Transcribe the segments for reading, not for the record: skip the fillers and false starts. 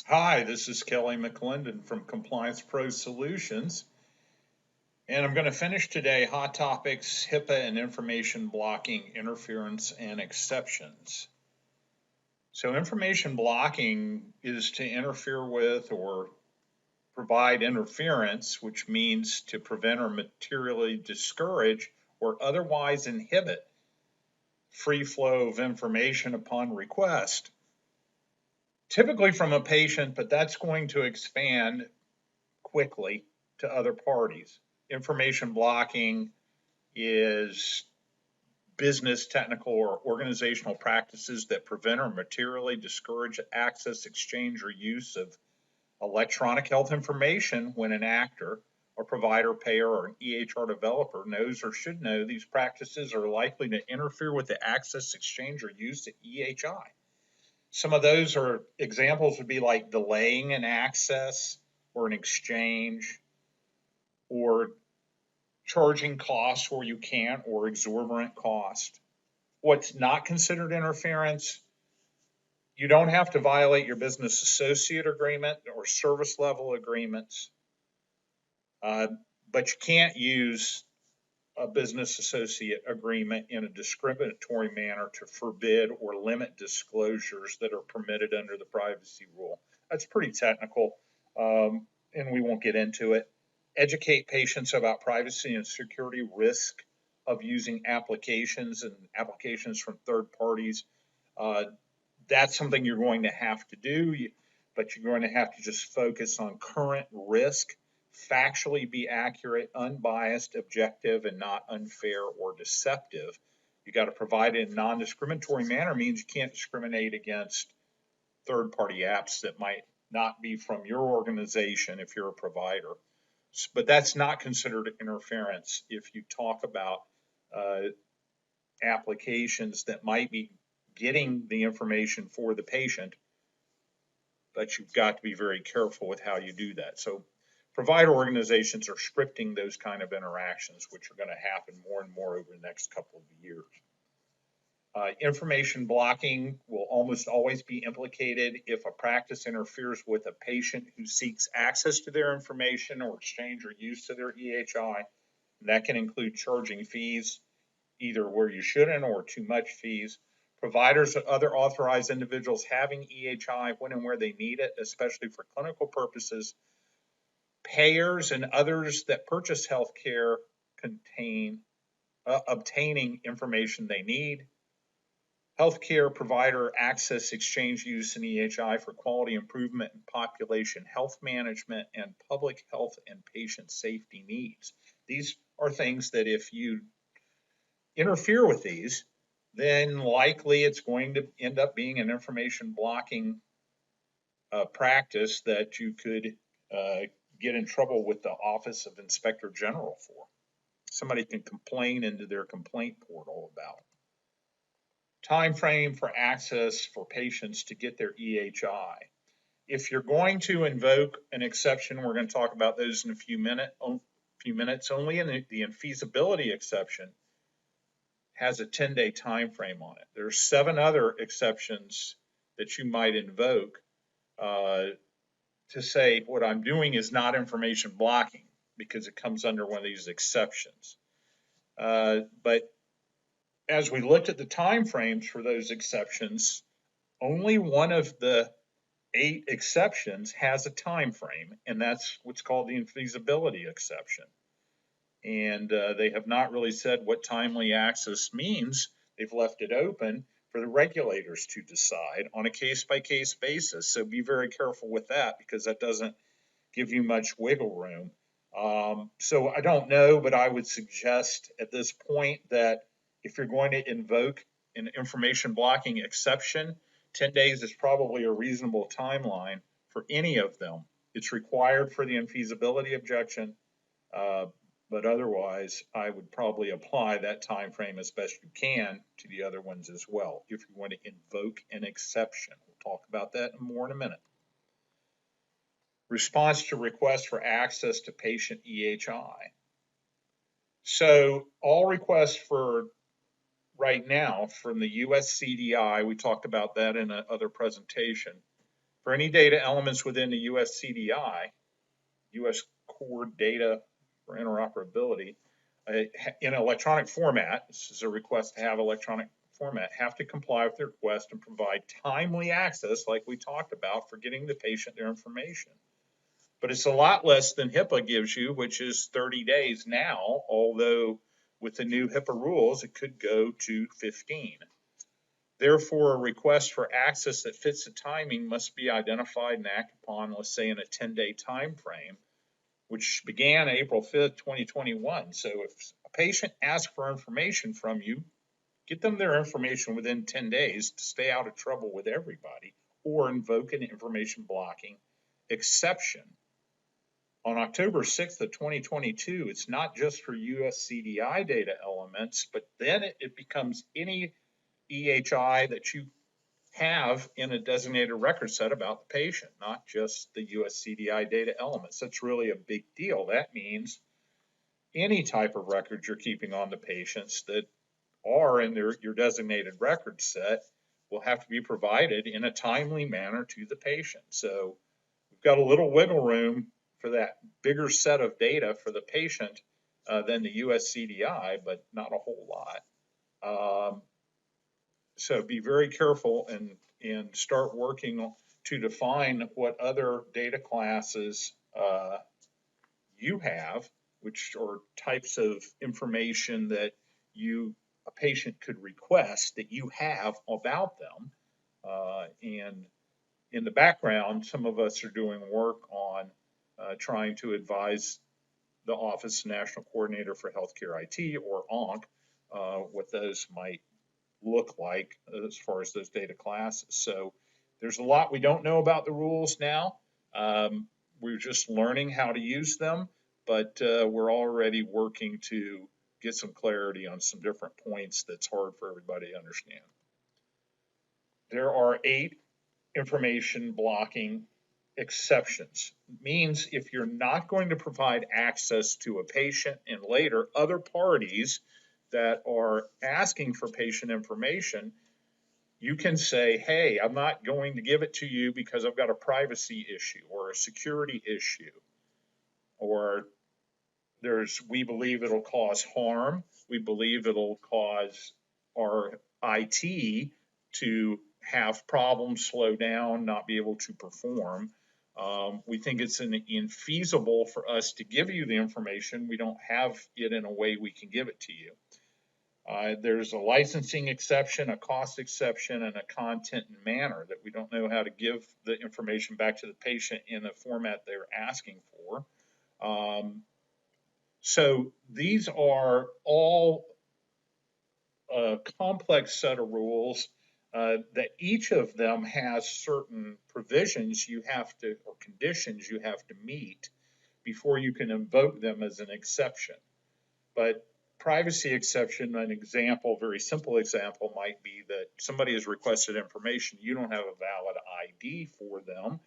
Hi, this is Kelly McLendon from CompliancePro Solutions, and I'm going to finish today Hot Topics, HIPAA and Information Blocking, Interference and Exceptions. So information blocking is to interfere with or provide interference, which means to prevent or materially discourage or otherwise inhibit free flow of information upon request. Typically from a patient, but that's going to expand quickly to other parties. Information blocking is business, technical, or organizational practices that prevent or materially discourage access, exchange, or use of electronic health information when an actor or provider, payer, or an EHR developer knows or should know these practices are likely to interfere with the access, exchange, or use of EHI. Some of those are examples would be like delaying an access or an exchange, or charging costs where you can't, or exorbitant cost. What's not considered interference, you don't have to violate your business associate agreement or service level agreements, but you can't use a business associate agreement in a discriminatory manner to forbid or limit disclosures that are permitted under the privacy rule. That's pretty technical, and we won't get into it. Educate patients about privacy and security risk of using applications from third parties. That's something you're going to have to do, but you're going to have to just focus on current risk, factually be accurate, unbiased, objective, and not unfair or deceptive. You got to provide it in a non-discriminatory manner, means you can't discriminate against third-party apps that might not be from your organization if you're a provider. But that's not considered interference if you talk about applications that might be getting the information for the patient, but you've got to be very careful with how you do that. So provider organizations are scripting those kind of interactions, which are going to happen more and more over the next couple of years. Information blocking will almost always be implicated if a practice interferes with a patient who seeks access to their information or exchange or use of their EHI. And that can include charging fees, either where you shouldn't or too much fees. Providers or other authorized individuals having EHI when and where they need it, especially for clinical purposes. Payers and others that purchase health care obtaining information they need. Healthcare provider access, exchange, use, and EHI for quality improvement and population health management and public health and patient safety needs. These are things that if you interfere with these, then likely it's going to end up being an information blocking practice that you could get in trouble with the Office of Inspector General for. Somebody can complain into their complaint portal about. Time frame for access for patients to get their EHI. If you're going to invoke an exception, we're going to talk about those in a few minutes. Only in the infeasibility exception has a 10-day time frame on it. There's 7 other exceptions that you might invoke to say what I'm doing is not information blocking because it comes under one of these exceptions. But as we looked at the time frames for those exceptions, only one of the 8 exceptions has a time frame, and that's what's called the infeasibility exception. And they have not really said what timely access means. They've left it open for the regulators to decide on a case-by-case basis. So be very careful with that because that doesn't give you much wiggle room. So I don't know, but I would suggest at this point that if you're going to invoke an information blocking exception, 10 days is probably a reasonable timeline for any of them. It's required for the infeasibility objection, but otherwise I would probably apply that time frame as best you can to the other ones as well if you want to invoke an exception. We'll talk about that more in a minute. Response to requests for access to patient EHI. So all requests for right now from the US CDI, we talked about that in another presentation, For any data elements within the US CDI, US Core Data for Interoperability, in electronic format, this is a request to have electronic format, have to comply with the request and provide timely access, like we talked about, for getting the patient their information. But it's a lot less than HIPAA gives you, which is 30 days now, although with the new HIPAA rules, it could go to 15. Therefore, a request for access that fits the timing must be identified and acted upon, let's say, in a 10-day time frame, which began April 5th, 2021. So if a patient asks for information from you, get them their information within 10 days to stay out of trouble with everybody, or invoke an information blocking exception. On October 6th of 2022, it's not just for US CDI data elements, but then it becomes any EHI that you have in a designated record set about the patient, not just the US CDI data elements. That's really a big deal. That means any type of records you're keeping on the patients that are in your designated record set will have to be provided in a timely manner to the patient. So we've got a little wiggle room for that bigger set of data for the patient than the US CDI, but not a whole lot. So be very careful and start working to define what other data classes you have, which are types of information that a patient could request that you have about them. And in the background, some of us are doing work on trying to advise the Office of National Coordinator for Healthcare IT, or ONC, what those might look like as far as those data classes. So there's a lot we don't know about the rules now. We're just learning how to use them, but we're already working to get some clarity on some different points that's hard for everybody to understand. There are 8 information blocking exceptions. It means if you're not going to provide access to a patient and later other parties that are asking for patient information, you can say, hey, I'm not going to give it to you because I've got a privacy issue or a security issue, or we believe it'll cause harm. We believe it'll cause our IT to have problems, slow down, not be able to perform. We think it's infeasible for us to give you the information. We don't have it in a way we can give it to you. There's a licensing exception, a cost exception, and a content and manner that we don't know how to give the information back to the patient in the format they're asking for. So these are all a complex set of rules that each of them has certain provisions you have to, or conditions you have to meet before you can invoke them as an exception. But privacy exception, an example, very simple example, might be that somebody has requested information, you don't have a valid ID for them,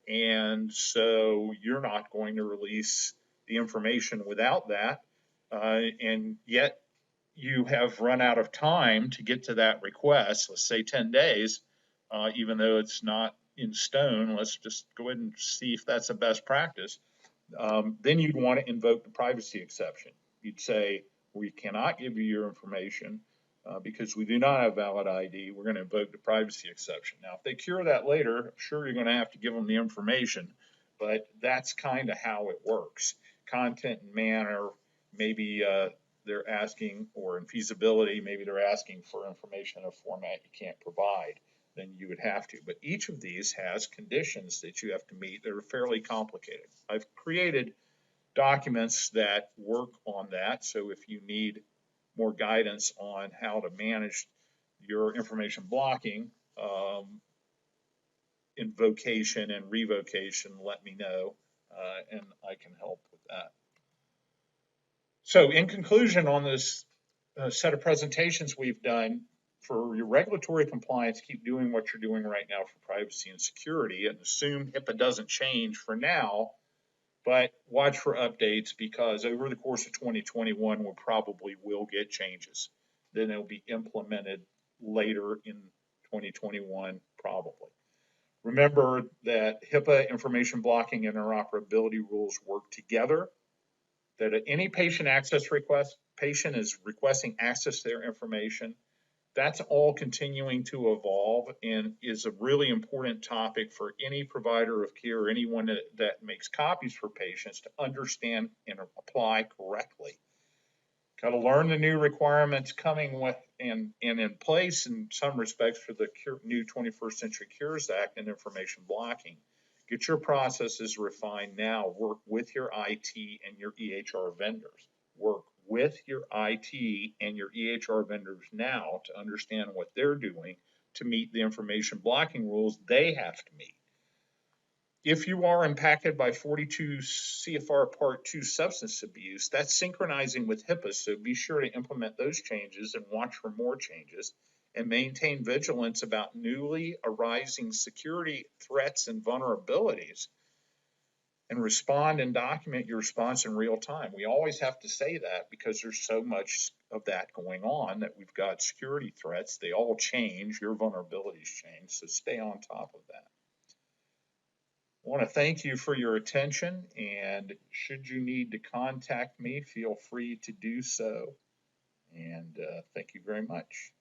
and so you're not going to release the information without that, and yet you have run out of time to get to that request, let's say 10 days, even though it's not in stone. Let's just go ahead and see if that's the best practice. Then you'd want to invoke the privacy exception. You'd say, we cannot give you your information because we do not have valid ID. We're going to invoke the privacy exception. Now, if they cure that later, sure, you're going to have to give them the information, but that's kind of how it works. Content and manner, maybe they're asking, or in feasibility, maybe they're asking for information in a format you can't provide, then you would have to. But each of these has conditions that you have to meet that are fairly complicated. I've created documents that work on that. So if you need more guidance on how to manage your information blocking, invocation and revocation, let me know, and I can help with that. So in conclusion on this set of presentations we've done, for your regulatory compliance, keep doing what you're doing right now for privacy and security, and assume HIPAA doesn't change for now, but watch for updates, because over the course of 2021, we probably will get changes. Then it'll be implemented later in 2021, probably. Remember that HIPAA information blocking and interoperability rules work together, that at any patient access request, patient is requesting access to their information. That's all continuing to evolve and is a really important topic for any provider of care or anyone that makes copies for patients to understand and apply correctly. Got to learn the new requirements coming with and in place in some respects for the new 21st Century Cures Act and information blocking. Get your processes refined now. Work with your IT and your EHR vendors. Work with your IT and your EHR vendors now to understand what they're doing to meet the information blocking rules they have to meet. If you are impacted by 42 CFR Part 2 substance abuse, that's synchronizing with HIPAA, so be sure to implement those changes and watch for more changes and maintain vigilance about newly arising security threats and vulnerabilities and respond and document your response in real time. We always have to say that because there's so much of that going on that we've got security threats. They all change, your vulnerabilities change, so stay on top of that. I want to thank you for your attention, and should you need to contact me, feel free to do so. And thank you very much.